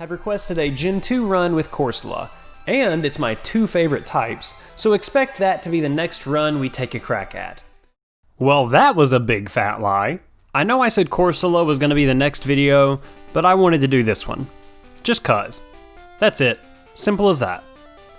have requested a Gen 2 run with Corsola, and it's my two favorite types, so expect that to be the next run we take a crack at. Well, that was a big fat lie. I know I said Corsola was going to be the next video, but I wanted to do this one. Just cuz. That's it. Simple as that.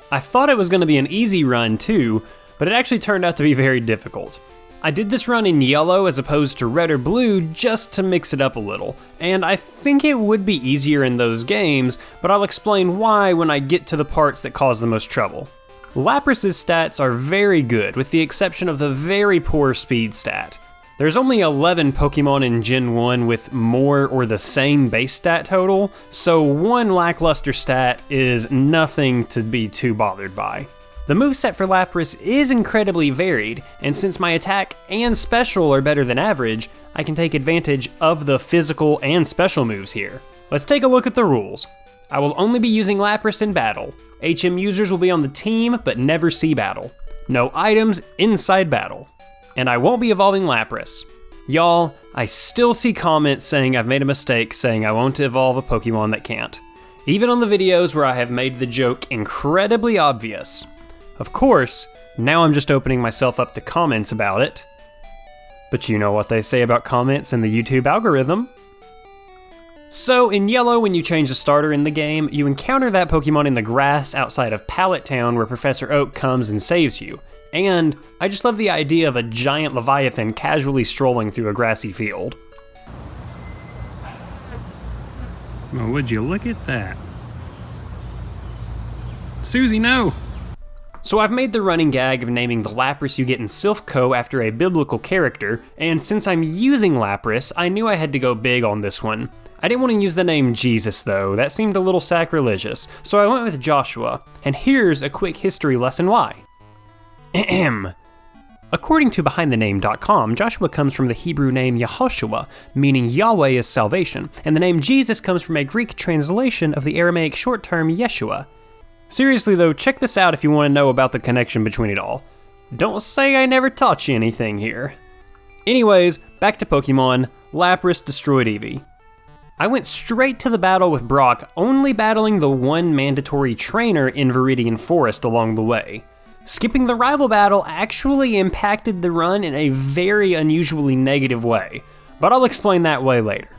I thought it was going to be an easy run too, but it actually turned out to be very difficult. I did this run in yellow as opposed to red or blue just to mix it up a little, and I think it would be easier in those games, but I'll explain why when I get to the parts that cause the most trouble. Lapras' stats are very good, with the exception of the very poor speed stat. There's only 11 Pokemon in Gen 1 with more or the same base stat total, so one lackluster stat is nothing to be too bothered by. The moveset for Lapras is incredibly varied, and since my attack and special are better than average, I can take advantage of the physical and special moves here. Let's take a look at the rules. I will only be using Lapras in battle. HM users will be on the team, but never see battle. No items inside battle. And I won't be evolving Lapras. Y'all, I still see comments saying I've made a mistake saying I won't evolve a Pokemon that can't. Even on the videos where I have made the joke incredibly obvious. Of course, now I'm just opening myself up to comments about it. But you know what they say about comments in the YouTube algorithm. So in yellow, when you change the starter in the game, you encounter that Pokemon in the grass outside of Pallet Town where Professor Oak comes and saves you. And I just love the idea of a giant Leviathan casually strolling through a grassy field. Well, would you look at that? Susie, no! So I've made the running gag of naming the Lapras you get in Silph Co after a biblical character, and since I'm using Lapras, I knew I had to go big on this one. I didn't want to use the name Jesus though, that seemed a little sacrilegious, so I went with Joshua, and here's a quick history lesson why. Ahem. According to BehindTheName.com, Joshua comes from the Hebrew name Yehoshua, meaning Yahweh is salvation, and the name Jesus comes from a Greek translation of the Aramaic short term Yeshua. Seriously though, check this out if you want to know about the connection between it all. Don't say I never taught you anything here. Anyways, back to Pokemon, Lapras destroyed Eevee. I went straight to the battle with Brock, only battling the one mandatory trainer in Viridian Forest along the way. Skipping the rival battle actually impacted the run in a very unusually negative way, but I'll explain that way later.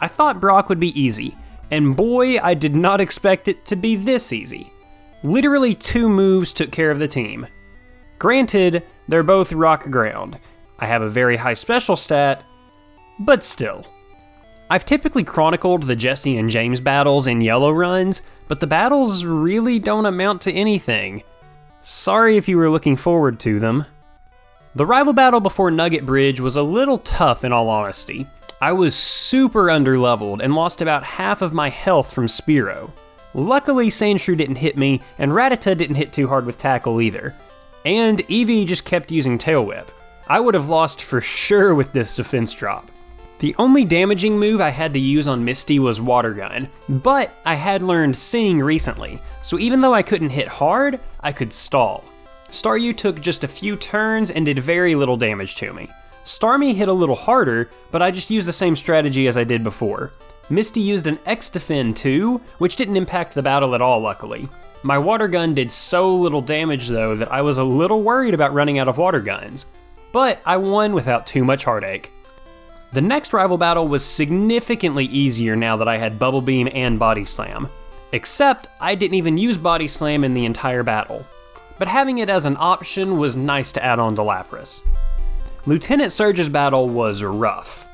I thought Brock would be easy, and boy, I did not expect it to be this easy. Literally 2 moves took care of the team. Granted, they're both rock ground. I have a very high special stat, but still. I've typically chronicled the Jesse and James battles in yellow runs, but the battles really don't amount to anything. Sorry if you were looking forward to them. The rival battle before Nugget Bridge was a little tough in all honesty. I was super underleveled and lost about half of my health from Spearow. Luckily, Sandshrew didn't hit me, and Rattata didn't hit too hard with Tackle either. And Eevee just kept using Tail Whip. I would have lost for sure with this defense drop. The only damaging move I had to use on Misty was Water Gun, but I had learned Sing recently, so even though I couldn't hit hard, I could stall. Staryu took just a few turns and did very little damage to me. Starmie hit a little harder, but I just used the same strategy as I did before. Misty used an X-Defend too, which didn't impact the battle at all luckily. My water gun did so little damage though that I was a little worried about running out of water guns. But I won without too much heartache. The next rival battle was significantly easier now that I had Bubble Beam and Body Slam. Except I didn't even use Body Slam in the entire battle. But having it as an option was nice to add on to Lapras. Lieutenant Surge's battle was rough.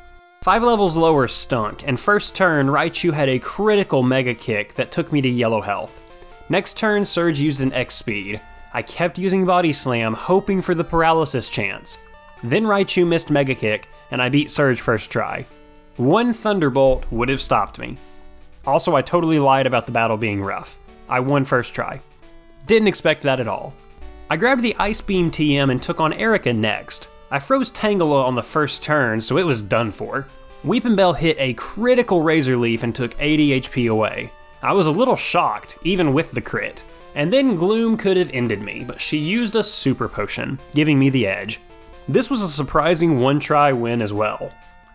5 levels lower stunk, and first turn Raichu had a critical Mega Kick that took me to yellow health. Next turn Surge used an X speed. I kept using Body Slam, hoping for the paralysis chance. Then Raichu missed Mega Kick, and I beat Surge first try. One Thunderbolt would have stopped me. Also, I totally lied about the battle being rough. I won first try. Didn't expect that at all. I grabbed the Ice Beam TM and took on Erica next. I froze Tangela on the first turn, so it was done for. Weepinbell hit a critical Razor Leaf and took 80 HP away. I was a little shocked, even with the crit. And then Gloom could have ended me, but she used a Super Potion, giving me the edge. This was a surprising one-try win as well.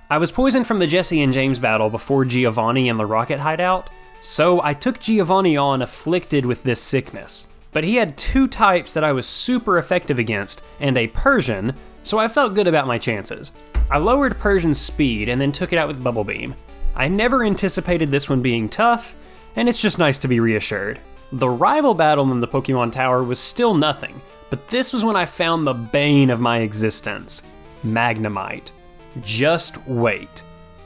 I was poisoned from the Jesse and James battle before Giovanni and the Rocket hideout. So I took Giovanni on afflicted with this sickness. But he had 2 types that I was super effective against, and a Persian, so I felt good about my chances. I lowered Persian's speed and then took it out with Bubble Beam. I never anticipated this one being tough, and it's just nice to be reassured. The rival battle in the Pokemon Tower was still nothing, but this was when I found the bane of my existence. Magnemite. Just wait.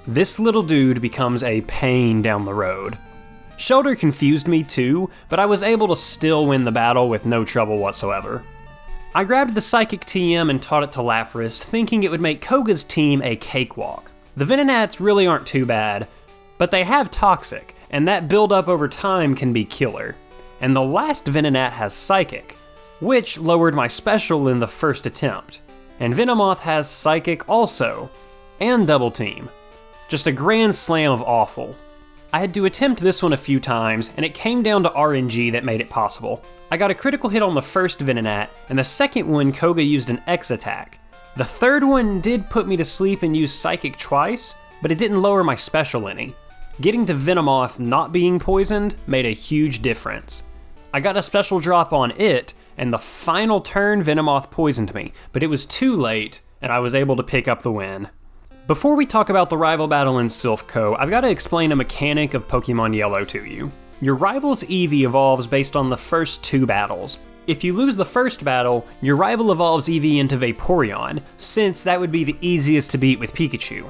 This little dude becomes a pain down the road. Shelter confused me too, but I was able to still win the battle with no trouble whatsoever. I grabbed the Psychic TM and taught it to Lapras, thinking it would make Koga's team a cakewalk. The Venonats really aren't too bad, but they have Toxic, and that build-up over time can be killer. And the last Venonat has Psychic, which lowered my special in the first attempt. And Venomoth has Psychic also, and Double Team. Just a grand slam of awful. I had to attempt this one a few times, and it came down to RNG that made it possible. I got a critical hit on the first Venonat, and the second one Koga used an X attack. The third one did put me to sleep and use Psychic twice, but it didn't lower my special any. Getting to Venomoth not being poisoned made a huge difference. I got a special drop on it, and the final turn Venomoth poisoned me, but it was too late, and I was able to pick up the win. Before we talk about the rival battle in Silph Co., I've got to explain a mechanic of Pokemon Yellow to you. Your rival's Eevee evolves based on the first 2 battles. If you lose the first battle, your rival evolves Eevee into Vaporeon, since that would be the easiest to beat with Pikachu.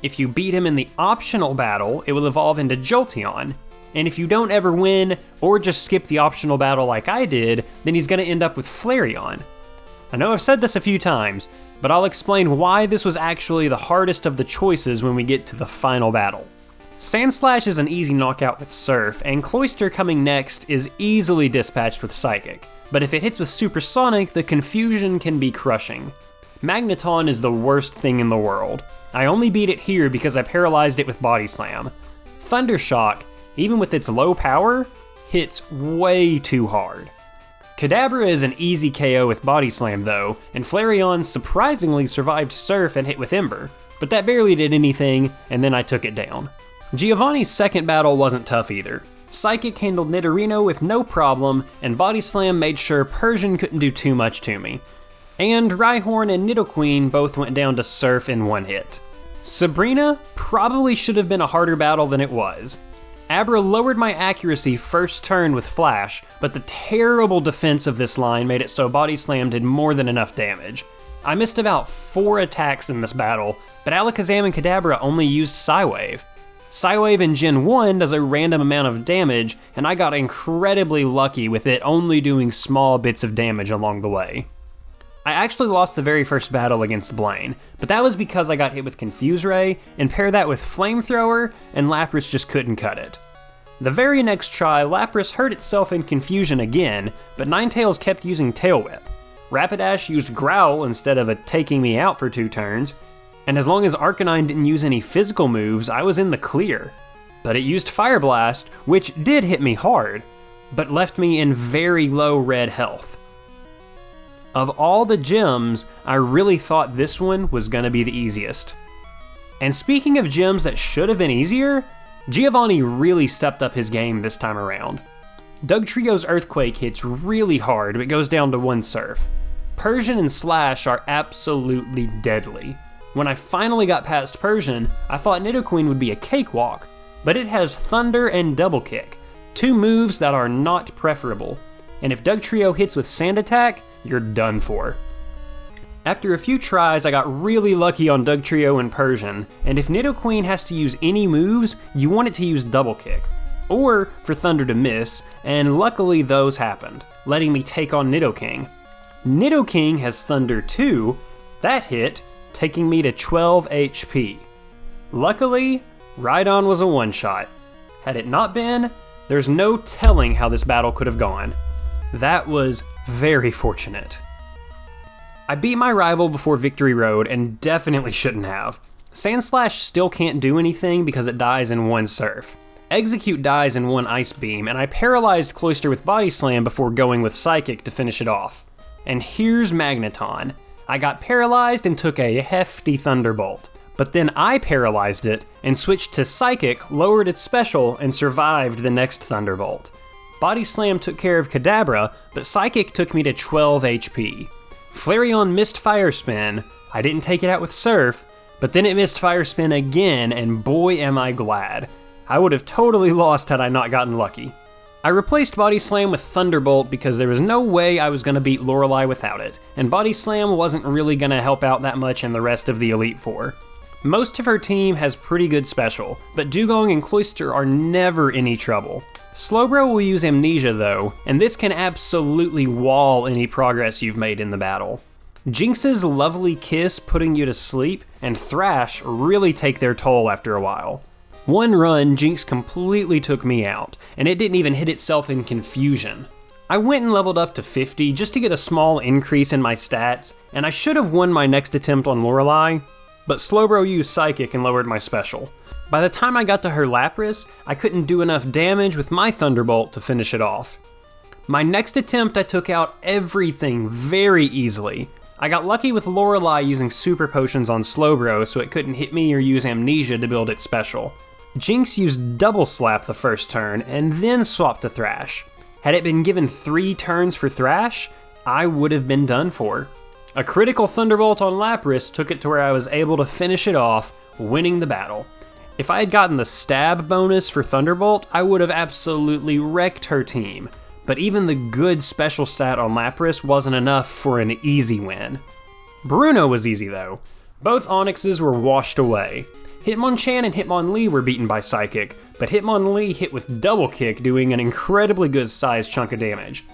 If you beat him in the optional battle, it will evolve into Jolteon. And if you don't ever win, or just skip the optional battle like I did, then he's going to end up with Flareon. I know I've said this a few times, but I'll explain why this was actually the hardest of the choices when we get to the final battle. Sandslash is an easy knockout with Surf, and Cloyster coming next is easily dispatched with Psychic, but if it hits with Supersonic, the confusion can be crushing. Magneton is the worst thing in the world. I only beat it here because I paralyzed it with Body Slam. Thundershock, even with its low power, hits way too hard. Kadabra is an easy KO with Body Slam though, and Flareon surprisingly survived Surf and hit with Ember, but that barely did anything, and then I took it down. Giovanni's second battle wasn't tough either. Psychic handled Nidorino with no problem, and Body Slam made sure Persian couldn't do too much to me. And Rhyhorn and Nidoqueen both went down to Surf in one hit. Sabrina probably should have been a harder battle than it was. Abra lowered my accuracy first turn with Flash, but the terrible defense of this line made it so Body Slam did more than enough damage. I missed about 4 attacks in this battle, but Alakazam and Kadabra only used Psywave. Psywave in Gen 1 does a random amount of damage, and I got incredibly lucky with it only doing small bits of damage along the way. I actually lost the very first battle against Blaine, but that was because I got hit with Confuse Ray, and pair that with Flamethrower, and Lapras just couldn't cut it. The very next try, Lapras hurt itself in confusion again, but Ninetales kept using Tail Whip. Rapidash used Growl instead of taking me out for 2 turns, and as long as Arcanine didn't use any physical moves, I was in the clear. But it used Fire Blast, which did hit me hard, but left me in very low red health. Of all the gyms, I really thought this one was gonna be the easiest. And speaking of gyms that should have been easier, Giovanni really stepped up his game this time around. Dugtrio's Earthquake hits really hard but goes down to 1 Surf. Persian and Slash are absolutely deadly. When I finally got past Persian, I thought Nidoqueen would be a cakewalk, but it has Thunder and Double Kick, 2 moves that are not preferable. And if Dugtrio hits with Sand Attack, you're done for. After a few tries, I got really lucky on Dugtrio and Persian, and if Nidoqueen has to use any moves, you want it to use Double Kick, or for Thunder to miss, and luckily those happened, letting me take on Nidoking. Nidoking has Thunder too, that hit, taking me to 12 HP. Luckily, Rhydon was a one-shot. Had it not been, there's no telling how this battle could have gone. That was very fortunate. I beat my rival before Victory Road and definitely shouldn't have. Sandslash still can't do anything because it dies in 1 Surf. Execute dies in 1 Ice Beam, and I paralyzed Cloyster with Body Slam before going with Psychic to finish it off. And here's Magneton. I got paralyzed and took a hefty Thunderbolt. But then I paralyzed it and switched to Psychic, lowered its special, and survived the next Thunderbolt. Body Slam took care of Kadabra, but Psychic took me to 12 HP. Flareon missed Fire Spin. I didn't take it out with Surf, but then it missed Fire Spin again, and boy am I glad. I would have totally lost had I not gotten lucky. I replaced Body Slam with Thunderbolt because there was no way I was going to beat Lorelei without it, and Body Slam wasn't really going to help out that much in the rest of the Elite Four. Most of her team has pretty good special, but Dugong and Cloyster are never any trouble. Slowbro will use Amnesia though, and this can absolutely wall any progress you've made in the battle. Jinx's lovely Kiss putting you to sleep, and Thrash really take their toll after a while. One run, Jinx completely took me out, and it didn't even hit itself in confusion. I went and leveled up to 50 just to get a small increase in my stats, and I should have won my next attempt on Lorelei, but Slowbro used Psychic and lowered my special. By the time I got to her Lapras, I couldn't do enough damage with my Thunderbolt to finish it off. My next attempt I took out everything very easily. I got lucky with Lorelei using Super Potions on Slowbro so it couldn't hit me or use Amnesia to build its special. Jinx used Double Slap the first turn and then swapped to Thrash. Had it been given 3 turns for Thrash, I would have been done for. A critical Thunderbolt on Lapras took it to where I was able to finish it off, winning the battle. If I had gotten the stab bonus for Thunderbolt, I would have absolutely wrecked her team. But even the good special stat on Lapras wasn't enough for an easy win. Bruno was easy though. Both Onyxes were washed away. Hitmonchan and Hitmonlee were beaten by Psychic, but Hitmonlee hit with Double Kick, doing an incredibly good sized chunk of damage.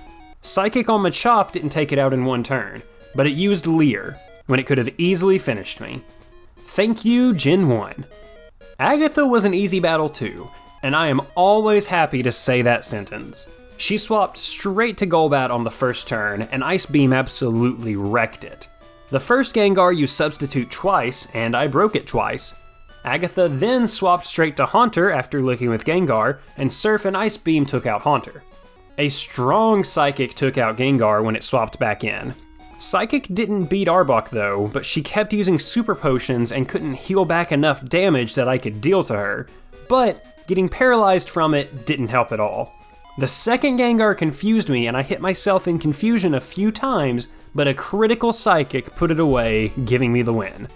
Psychic on Machop didn't take it out in one turn, but it used Leer, when it could have easily finished me. Thank you, Gen 1. Agatha was an easy battle too, and I am always happy to say that sentence. She swapped straight to Golbat on the first turn, and Ice Beam absolutely wrecked it. The first Gengar used Substitute twice, and I broke it twice. Agatha then swapped straight to Haunter after looking with Gengar, and Surf and Ice Beam took out Haunter. A strong Psychic took out Gengar when it swapped back in. Psychic didn't beat Arbok though, but she kept using Super Potions and couldn't heal back enough damage that I could deal to her, but getting paralyzed from it didn't help at all. The second Gengar confused me and I hit myself in confusion a few times, but a critical Psychic put it away, giving me the win.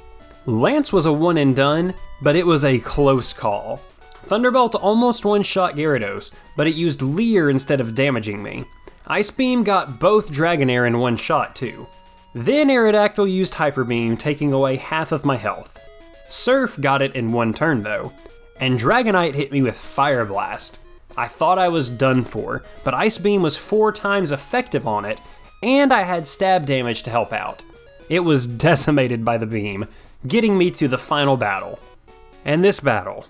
Lance was a one and done, but it was a close call. Thunderbolt almost one-shot Gyarados, but it used Leer instead of damaging me. Ice Beam got both Dragonair in one shot too. Then Aerodactyl used Hyper Beam, taking away half of my health. Surf got it in one turn though, and Dragonite hit me with Fire Blast. I thought I was done for, but Ice Beam was 4 times effective on it, and I had stab damage to help out. It was decimated by the beam, getting me to the final battle. And this battle.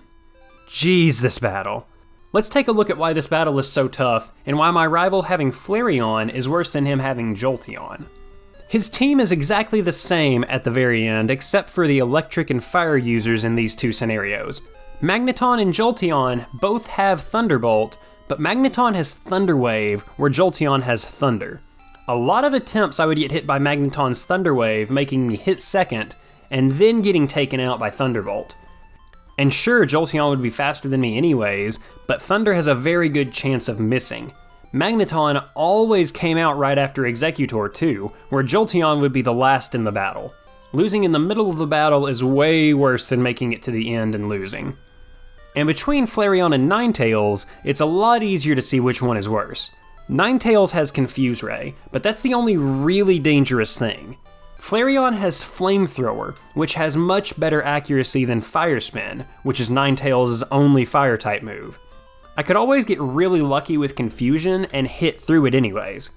Jeez, this battle. Let's take a look at why this battle is so tough, and why my rival having Flareon is worse than him having Jolteon. His team is exactly the same at the very end, except for the electric and fire users in these two scenarios. Magneton and Jolteon both have Thunderbolt, but Magneton has Thunder Wave, where Jolteon has Thunder. A lot of attempts I would get hit by Magneton's Thunder Wave, making me hit second, and then getting taken out by Thunderbolt. And sure, Jolteon would be faster than me anyways, but Thunder has a very good chance of missing. Magneton always came out right after Executor too, where Jolteon would be the last in the battle. Losing in the middle of the battle is way worse than making it to the end and losing. And between Flareon and Ninetales, it's a lot easier to see which one is worse. Ninetales has Confuse Ray, but that's the only really dangerous thing. Flareon has Flamethrower, which has much better accuracy than Fire Spin, which is Ninetales' only Fire-type move. I could always get really lucky with Confusion and hit through it anyways.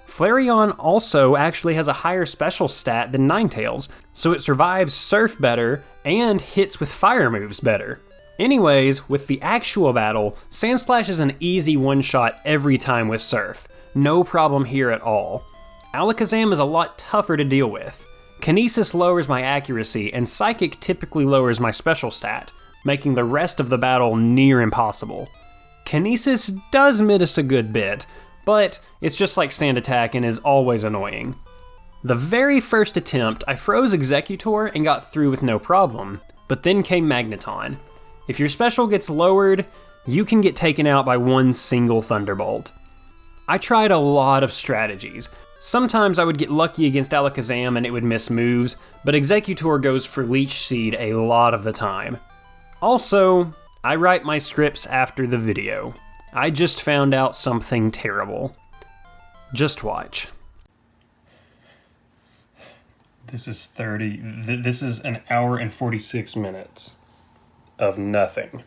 Flareon also actually has a higher special stat than Ninetales, so it survives Surf better and hits with fire moves better. Anyways, with the actual battle, Sandslash is an easy one-shot every time with Surf. No problem here at all. Alakazam is a lot tougher to deal with. Kinesis lowers my accuracy, and Psychic typically lowers my special stat, making the rest of the battle near impossible. Kinesis does miss a good bit, but it's just like Sand Attack and is always annoying. The very first attempt, I froze Executor and got through with no problem, But then came Magneton. If your special gets lowered, you can get taken out by one single Thunderbolt. I tried a lot of strategies. Sometimes I would get lucky against Alakazam and it would miss moves, but Exeggutor goes for Leech Seed a lot of the time. Also, I write my scripts after the video. I just found out something terrible. Just watch. This is an hour and 46 minutes of nothing.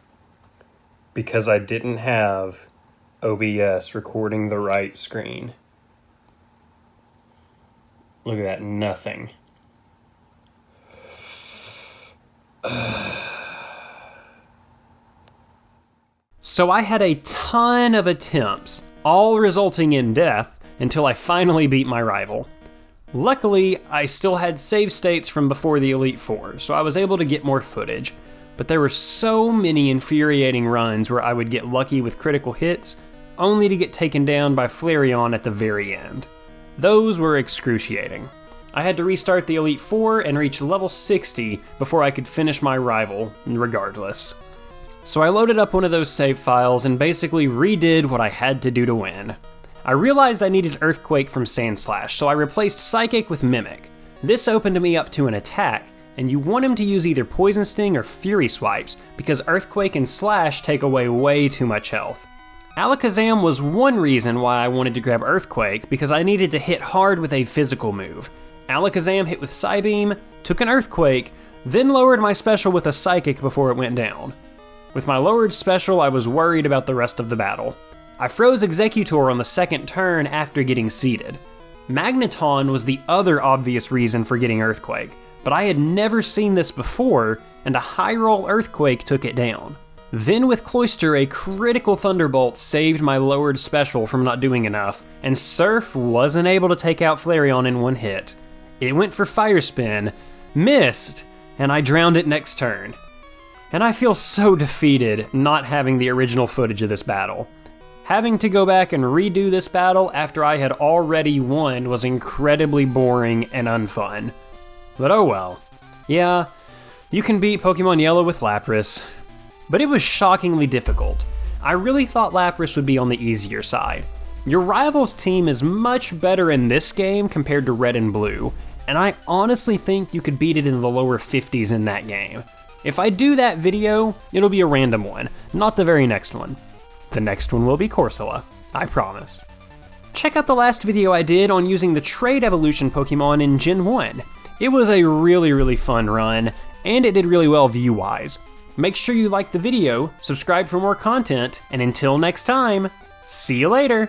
Because I didn't have OBS recording the right screen. Look at that, nothing. So I had a ton of attempts, all resulting in death, until I finally beat my rival. Luckily, I still had save states from before the Elite Four, so I was able to get more footage, but there were so many infuriating runs where I would get lucky with critical hits, only to get taken down by Flareon at the very end. Those were excruciating. I had to restart the Elite Four and reach level 60 before I could finish my rival, regardless. So I loaded up one of those save files and basically redid what I had to do to win. I realized I needed Earthquake from Sandslash, so I replaced Psychic with Mimic. This opened me up to an attack, and you want him to use either Poison Sting or Fury Swipes, because Earthquake and Slash take away way too much health. Alakazam was one reason why I wanted to grab Earthquake, because I needed to hit hard with a physical move. Alakazam hit with Psybeam, took an Earthquake, then lowered my special with a Psychic before it went down. With my lowered special, I was worried about the rest of the battle. I froze Exeggutor on the second turn after getting seeded. Magneton was the other obvious reason for getting Earthquake, but I had never seen this before, and a high roll Earthquake took it down. Then with Cloyster, a critical Thunderbolt saved my lowered special from not doing enough, and Surf wasn't able to take out Flareon in one hit. It went for Fire Spin, missed, and I drowned it next turn. And I feel so defeated not having the original footage of this battle. Having to go back and redo this battle after I had already won was incredibly boring and unfun. But oh well. Yeah, you can beat Pokemon Yellow with Lapras, but it was shockingly difficult. I really thought Lapras would be on the easier side. Your rival's team is much better in this game compared to Red and Blue, and I honestly think you could beat it in the lower 50s in that game. If I do that video, it'll be a random one, not the very next one. The next one will be Corsola, I promise. Check out the last video I did on using the Trade Evolution Pokemon in Gen 1. It was a really fun run, and it did really well view-wise. Make sure you like the video, subscribe for more content, and until next time, see you later!